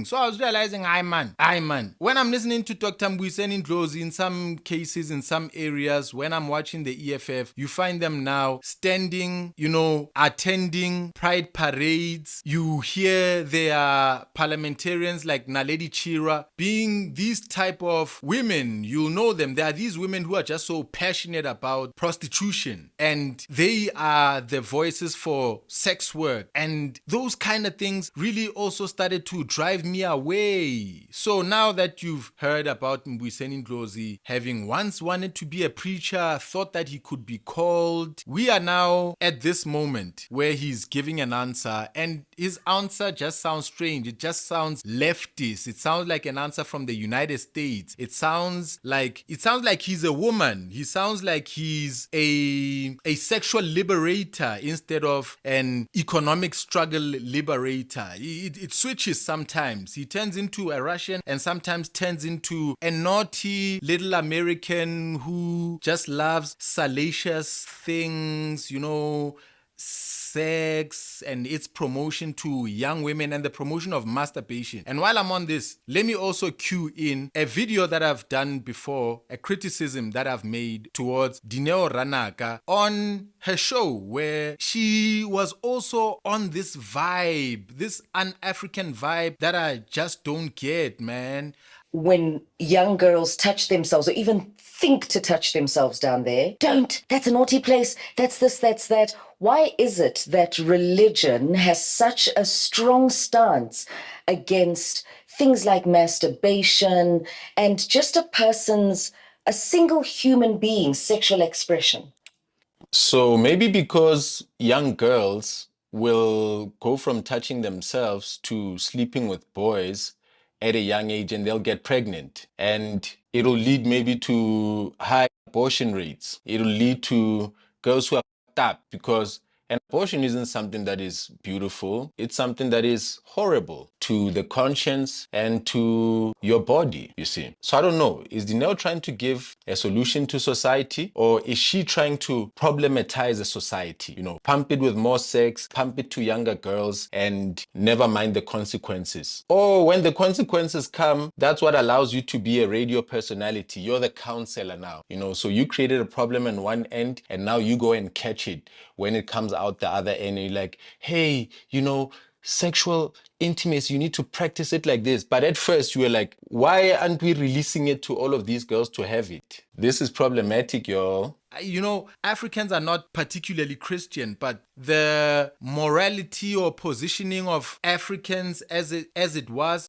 talking. So I was realizing, aye man. When I'm listening to Dr. Mbuyiseni Ndlozi, in some cases, in some areas, when I'm watching the EFF, you find them now standing, attending pride parades. You hear their parliamentarians like Naledi Chira being these type of women. You'll know them. There are these women who are just so passionate about prostitution, and they are the voices for sex work, and those kind of things really also started to drive me away. So now that you've heard about Mbuyiseni Ndlozi having once wanted to be a preacher, thought that he could be called, we are now at this moment where he's giving an answer, and his answer just sounds strange. It just sounds leftist. It sounds like an answer from the United States. It sounds like he's a woman. He sounds like he's a sexual liberator instead of an economic struggle liberator. It switches sometimes. He turns into a Russian and sometimes turns into a naughty little American who just loves salacious things, sex and its promotion to young women and the promotion of masturbation. And while I'm on this, let me also cue in a video that I've done before, a criticism that I've made towards Dineo Ranaka on her show, where she was also on this vibe, this un-African vibe that I just don't get, man. When young girls touch themselves or even think to touch themselves down there, don't. That's a naughty place. That's this, that's that. Why is it that religion has such a strong stance against things like masturbation and just a single human being's sexual expression? So maybe because young girls will go from touching themselves to sleeping with boys at a young age, and they'll get pregnant, and it'll lead maybe to high abortion rates. It'll lead to girls who are fucked up, because an abortion isn't something that is beautiful. It's something that is horrible to the conscience and to your body, you see. So I don't know, is Dineo trying to give a solution to society, or is she trying to problematize a society? Pump it with more sex, pump it to younger girls, and never mind the consequences. Or when the consequences come, that's what allows you to be a radio personality. You're the counselor now, so you created a problem on one end, and now you go and catch it when it comes out the other end, and you're like, hey, sexual intimacy, you need to practice it like this. But at first you were like, why aren't we releasing it to all of these girls to have it? This is problematic, y'all. Africans are not particularly Christian, but the morality or positioning of Africans as it was